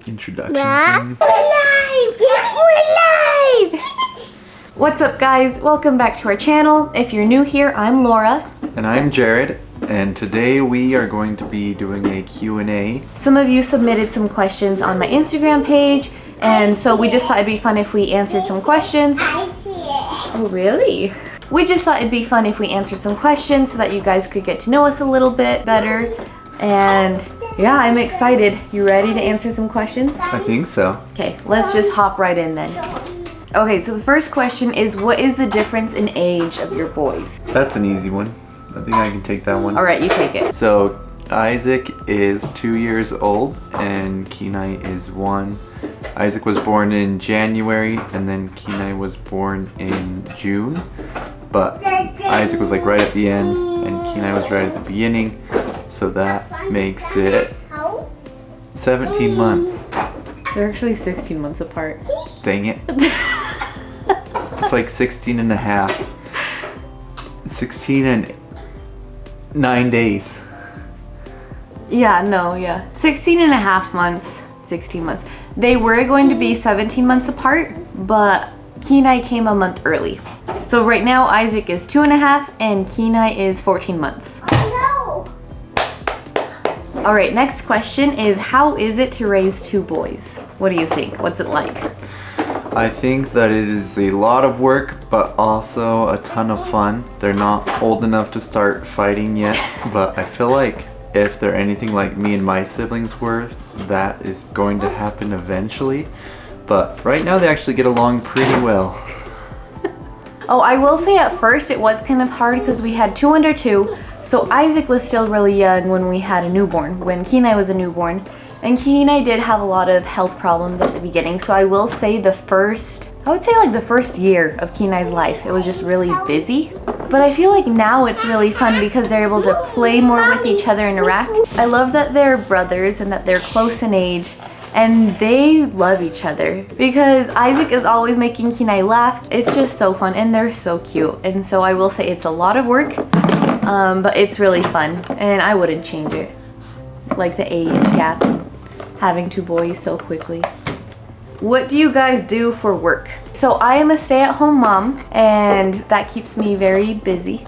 introduction Mom, thing. we're live! What's up, guys? Welcome back to our channel. If you're new here, I'm Laura. And I'm Jared, and today we are going to be doing a Q&A. Some of you submitted some questions on my Instagram page, and so we just thought it'd be fun if we answered some questions. I see it. Oh, really? We just thought it'd be fun if we answered some questions so that you guys could get to know us a little bit better. And yeah, I'm excited. You ready to answer some questions? I think so. Okay, let's just hop right in then. Okay, so the first question is, what is the difference in age of your boys? That's an easy one. I think I can take that one. All right, you take it. So Isaac is 2 years old and Kenai is 1. Isaac was born in January and then Kenai was born in June. But Isaac was like right at the end and Kenai was right at the beginning. So that makes it 17 months. They're actually 16 months apart. Dang it. It's like 16 and a half. 16 and 9 days. Yeah, no, yeah. 16 and a half months, 16 months. They were going to be 17 months apart, but Kenai came a month early. So right now Isaac is 2.5 and Kenai is 14 months. Oh All right, next question is, how is it to raise 2 boys? What do you think? What's it like? I think that it is a lot of work, but also a ton of fun. They're not old enough to start fighting yet, but I feel like if they're anything like me and my siblings were, that is going to happen eventually. But right now they actually get along pretty well. Oh, I will say at first it was kind of hard because we had 2 under 2. So Isaac was still really young when we had a newborn, when Kenai was a newborn. And Kenai did have a lot of health problems at the beginning. So I will say the first year of Kenai's life, it was just really busy. But I feel like now it's really fun because they're able to play more with each other, interact. I love that they're brothers and that they're close in age. And they love each other because Isaac is always making Kenai laugh. It's just so fun and they're so cute. And so I will say it's a lot of work, but it's really fun and I wouldn't change it. Like the age gap and having 2 boys so quickly. What do you guys do for work? So I am a stay-at-home mom and that keeps me very busy.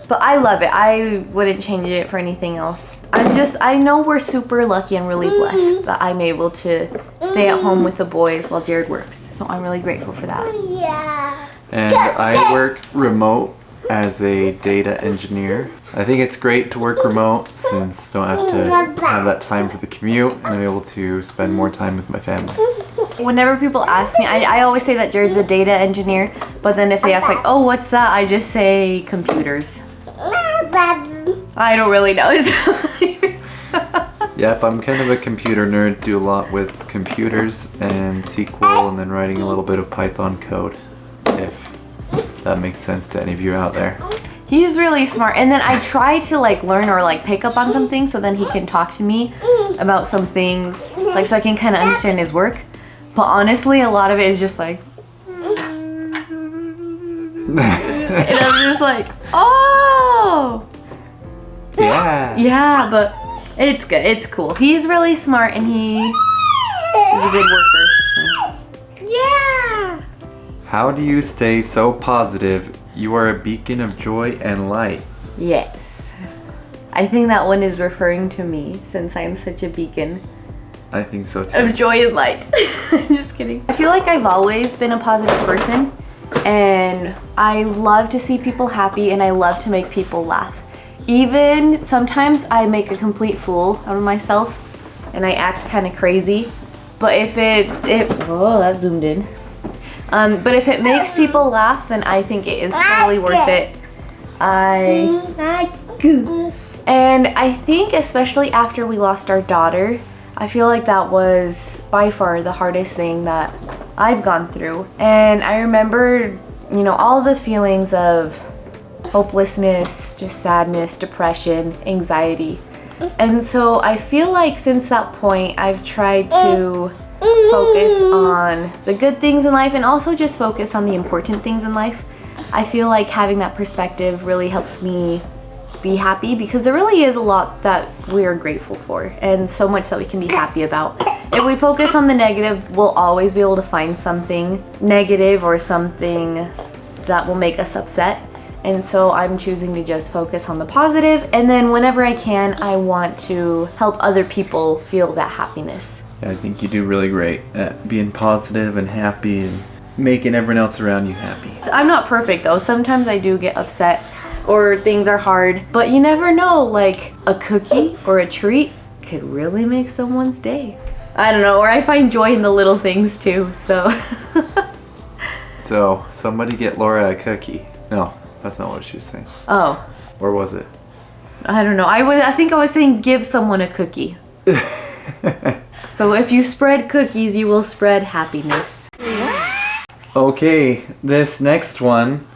But I love it. I wouldn't change it for anything else. I know we're super lucky and really blessed that I'm able to stay at home with the boys while Jared works. So I'm really grateful for that. yeah. And I work remote as a data engineer. I think it's great to work remote since I don't have to have that time for the commute and I'm able to spend more time with my family. Whenever people ask me, I always say that Jared's a data engineer, but then if they ask like, oh, what's that? I just say computers. I don't really know. Yep, I'm kind of a computer nerd, do a lot with computers and SQL and then writing a little bit of Python code, if that makes sense to any of you out there. He's really smart, and then I try to like learn or like pick up on something so then he can talk to me about some things, like so I can kind of understand his work. But honestly, a lot of it is just like and I'm just like, oh yeah, but it's good, it's cool. He's really smart and he is a good worker. Yeah. How do you stay so positive? You are a beacon of joy and light. Yes, I think that one is referring to me since I'm such a beacon I think so too. of joy and light. I'm just kidding. I feel like I've always been a positive person and I love to see people happy and I love to make people laugh. Even sometimes I make a complete fool out of myself and I act kind of crazy, but if oh, that zoomed in. But if it makes people laugh, then I think it is totally worth it. And I think especially after we lost our daughter, I feel like that was by far the hardest thing that I've gone through. And I remember, you know, all the feelings of hopelessness, just sadness, depression, anxiety. And so I feel like since that point, I've tried to focus on the good things in life and also just focus on the important things in life. I feel like having that perspective really helps me be happy because there really is a lot that we are grateful for and so much that we can be happy about. if we focus on the negative, we'll always be able to find something negative or something that will make us upset. And so I'm choosing to just focus on the positive, and then whenever I can, I want to help other people feel that happiness. Yeah, I think you do really great at being positive and happy and making everyone else around you happy. I'm not perfect though. Sometimes I do get upset or things are hard, but you never know, like a cookie or a treat could really make someone's day. I don't know, or I find joy in the little things too, so. So, somebody get Laura a cookie. No, that's not what she was saying. Oh. Or was it? I don't know. I think I was saying give someone a cookie. So if you spread cookies, you will spread happiness. Okay, this next one.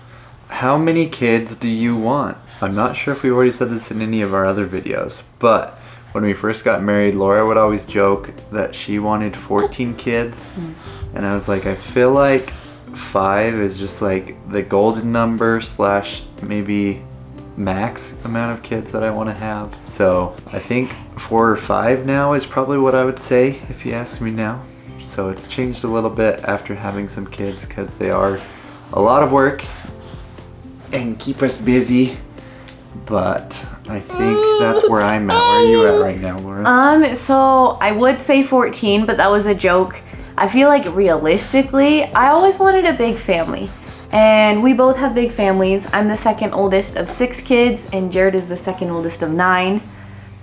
How many kids do you want? I'm not sure if we already said this in any of our other videos, but when we first got married, Laura would always joke that she wanted 14 kids. And I was like, I feel like 5 is just like the golden number / maybe max amount of kids that I want to have. So I think 4 or 5 now is probably what I would say if you ask me now. So it's changed a little bit after having some kids because they are a lot of work and keep us busy. But I think that's where I'm at. Where are you at right now, Laura? So I would say 14, but that was a joke. I feel like realistically, I always wanted a big family. And we both have big families. I'm the second oldest of 6 kids, and Jared is the second oldest of 9.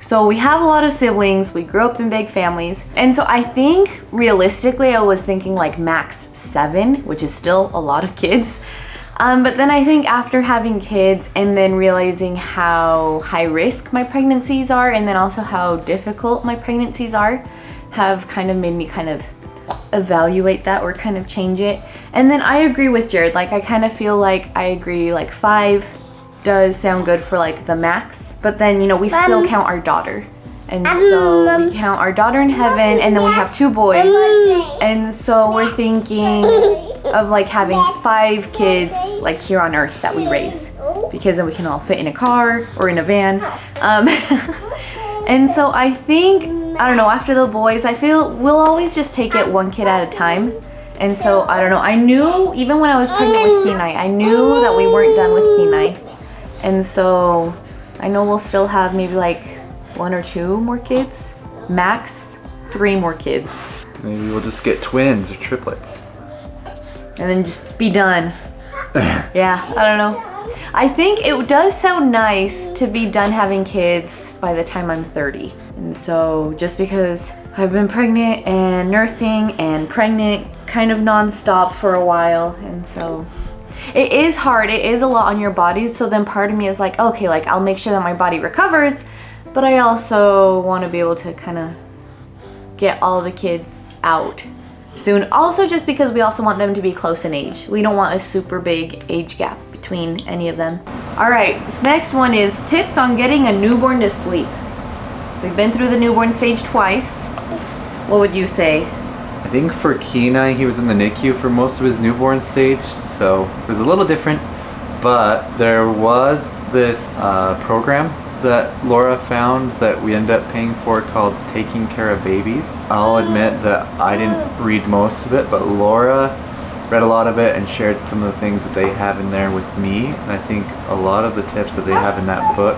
So we have a lot of siblings. We grew up in big families. And so I think realistically, I was thinking like max 7, which is still a lot of kids. But then I think after having kids and then realizing how high risk my pregnancies are, and then also how difficult my pregnancies are, have kind of made me kind of evaluate that or kind of change it. And then I agree with Jared. Like, I kind of feel like I agree, like 5 does sound good for like the max, but then, you know, we still count our daughter. And so we count our daughter in heaven, and then we have 2 boys. And so we're thinking of like having 5 kids like here on earth that we raise, because then we can all fit in a car or in a van. And so I think, I don't know, after the boys, I feel we'll always just take it 1 kid at a time. And so I don't know, I knew even when I was pregnant with Kenai, I knew that we weren't done with Kenai. And so I know we'll still have maybe like 1 or 2 more kids, max 3 more kids. Maybe we'll just get twins or triplets. And then just be done. Yeah, I don't know. I think it does sound nice to be done having kids by the time I'm 30. And so just because I've been pregnant and nursing and pregnant kind of nonstop for a while, and so it is hard. It is a lot on your body. So then part of me is like, okay, like I'll make sure that my body recovers, but I also want to be able to kind of get all the kids out soon. Also, just because we also want them to be close in age. We don't want a super big age gap between any of them. All right, this next one is tips on getting a newborn to sleep. So we've been through the newborn stage twice. What would you say? I think for Kenai, he was in the NICU for most of his newborn stage, so it was a little different. But there was this program that Laura found that we ended up paying for called Taking Care of Babies. I'll admit that I didn't read most of it, but Laura read a lot of it and shared some of the things that they have in there with me. And I think a lot of the tips that they have in that book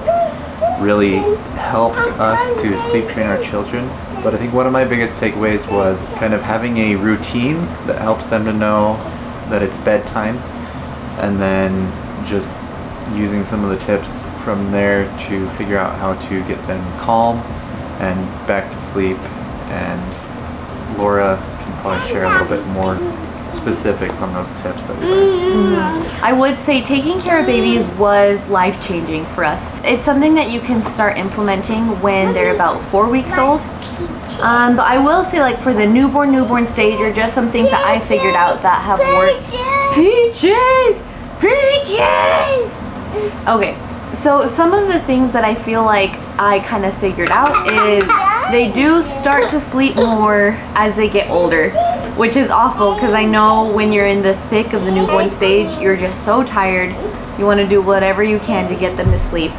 really helped us to sleep train our children. But I think one of my biggest takeaways was kind of having a routine that helps them to know that it's bedtime, and then just using some of the tips from there to figure out how to get them calm and back to sleep. And Laura can probably share a little bit more specifics on those tips that we learned. I would say taking care of babies was life-changing for us. It's something that you can start implementing when they're about 4 weeks old. But I will say, like, for the newborn stage, are just some things that I figured out that have worked. Peaches! Peaches! Okay, so some of the things that I feel like I kind of figured out is they do start to sleep more as they get older, which is awful because I know when you're in the thick of the newborn stage, you're just so tired. You want to do whatever you can to get them to sleep.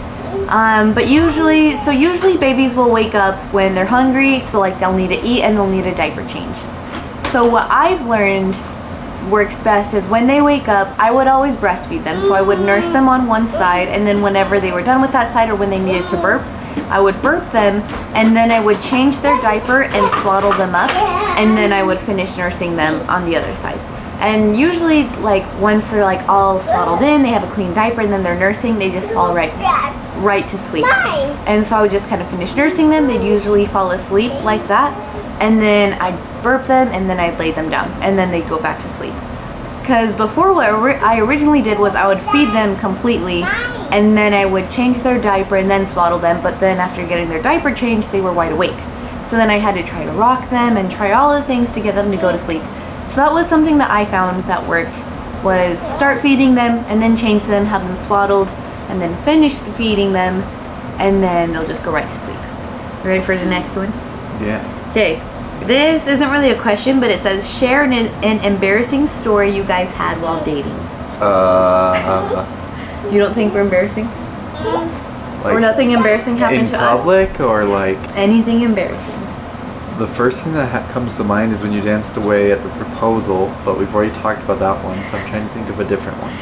But usually babies will wake up when they're hungry, so like they'll need to eat and they'll need a diaper change. So what I've learned works best is when they wake up, I would always breastfeed them. So I would nurse them on one side, and then whenever they were done with that side or when they needed to burp, I would burp them, and then I would change their diaper and swaddle them up, and then I would finish nursing them on the other side. And usually, like, once they're like all swaddled in, they have a clean diaper, and then they're nursing, they just fall right to sleep. And so I would just kind of finish nursing them. They'd usually fall asleep like that, and then I'd burp them, and then I'd lay them down, and then they'd go back to sleep. Because before, what I originally did was I would feed them completely, and then I would change their diaper and then swaddle them, but then after getting their diaper changed, they were wide awake. So then I had to try to rock them and try all the things to get them to go to sleep. So that was something that I found that worked, was start feeding them and then change them, have them swaddled, and then finish feeding them, and then they'll just go right to sleep. You ready for the next one? Yeah. Okay. This isn't really a question, but it says, share an embarrassing story you guys had while dating. You don't think we're embarrassing? Like or nothing embarrassing happened to us? In public or like? Anything embarrassing. The first thing that comes to mind is when you danced away at the proposal, but we've already talked about that one, so I'm trying to think of a different one.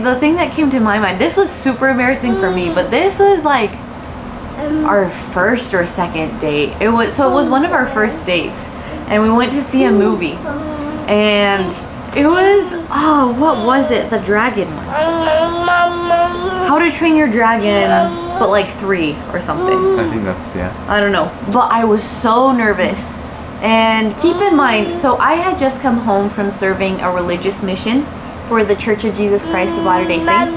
The thing that came to my mind, this was super embarrassing for me, but this was like our first or second date. It was one of our first dates, and we went to see a movie, and it was, what was it? The dragon one. How to Train Your Dragon, but like 3 or something. I think that's, yeah. I don't know, but I was so nervous. And keep in mind, so I had just come home from serving a religious mission for the Church of Jesus Christ of Latter-day Saints.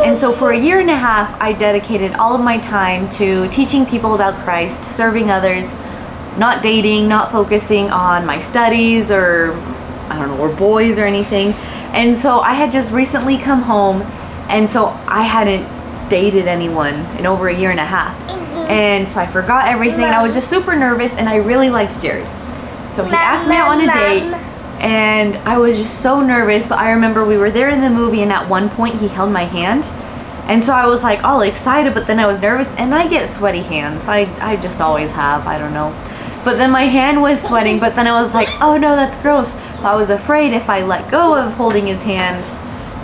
And so for a year and a half, I dedicated all of my time to teaching people about Christ, serving others, not dating, not focusing on my studies or, I don't know, or boys or anything. And so I had just recently come home, and so I hadn't dated anyone in over a year and a half. And so I forgot everything, and I was just super nervous, and I really liked Jared. So he asked me out on a date, and I was just so nervous, but I remember we were there in the movie, and at one point he held my hand, and so I was like all excited, but then I was nervous, and I get sweaty hands. I just always have, I don't know. But then my hand was sweating, but then I was like, oh no, that's gross. I was afraid if I let go of holding his hand,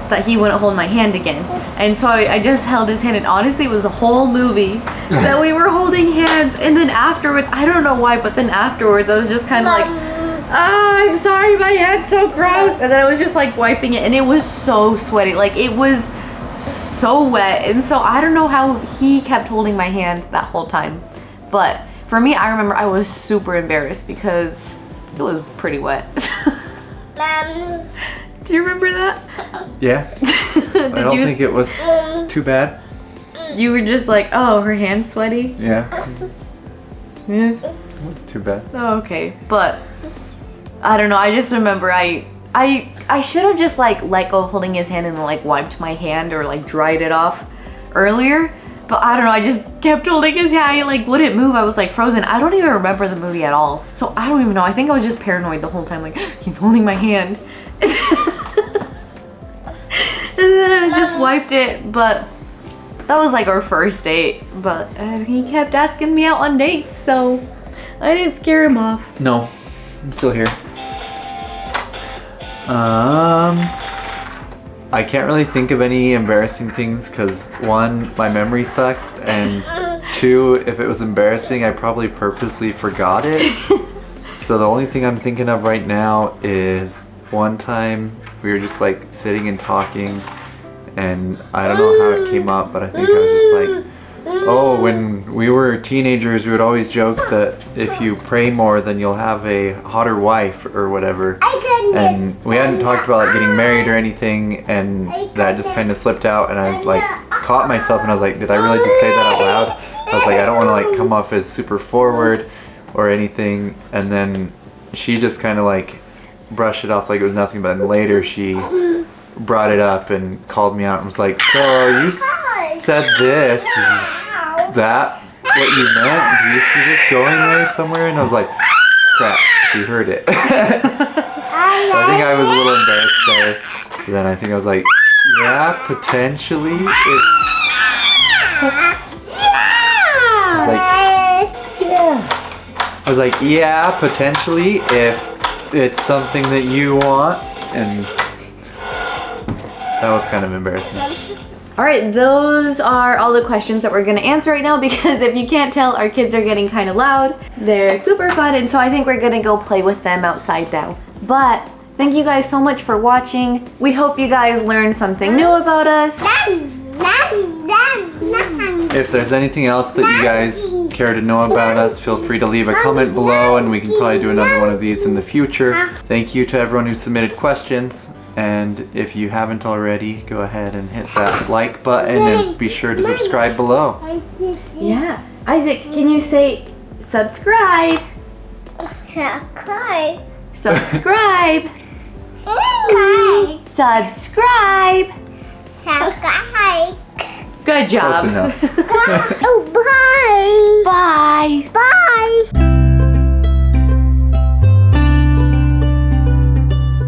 that he wouldn't hold my hand again. And so I just held his hand, and honestly it was the whole movie that we were holding hands. And then afterwards, I don't know why, but then afterwards I was just kind of like, I'm sorry, my hand's so gross. And then I was just like wiping it, and it was so sweaty, like it was so wet. And so I don't know how he kept holding my hand that whole time, but for me, I remember I was super embarrassed because it was pretty wet. Do you remember that? Yeah. I don't think it was too bad. You were just like, oh, her hand's sweaty? Yeah. Yeah. It wasn't too bad. Oh, okay. But I don't know, I just remember I should have just like let go of holding his hand and like wiped my hand or like dried it off earlier. But I don't know, I just kept holding his hand. I like wouldn't move. I was like frozen. I don't even remember the movie at all. So I don't even know. I think I was just paranoid the whole time, like he's holding my hand. And then I just wiped it, but that was like our first date. But he kept asking me out on dates, so I didn't scare him off. No, I'm still here. I can't really think of any embarrassing things because 1, my memory sucks, and 2, if it was embarrassing, I probably purposely forgot it. So the only thing I'm thinking of right now is one time we were just like sitting and talking, and I don't know how it came up, but I think I was just like, oh, when we were teenagers, we would always joke that if you pray more, then you'll have a hotter wife or whatever. And we hadn't talked about like getting married or anything, and that just kind of slipped out, and I was like, caught myself, and I was like, did I really just say that out loud? I was like, I don't want to like come off as super forward or anything. And then she just kind of like brushed it off like it was nothing, but then later she brought it up and called me out and was like, so you said this, is that what you meant? Do you see this going there somewhere? And I was like, crap, she heard it. So I think I was a little embarrassed there. But then I think I was like, yeah, potentially. I was like, yeah, potentially, if it's something that you want. And that was kind of embarrassing. All right, those are all the questions that we're gonna answer right now because if you can't tell, our kids are getting kind of loud. They're super fun, and so I think we're gonna go play with them outside now. But thank you guys so much for watching. We hope you guys learned something new about us. If there's anything else that you guys care to know about us, feel free to leave a comment below and we can probably do another one of these in the future. Thank you to everyone who submitted questions. And if you haven't already, go ahead and hit that like button and be sure to subscribe below. Yeah. Isaac, can you say subscribe? Subscribe. Subscribe. Subscribe. Subscribe. Subscribe. Good job. Close enough. Oh, bye. Bye. Bye.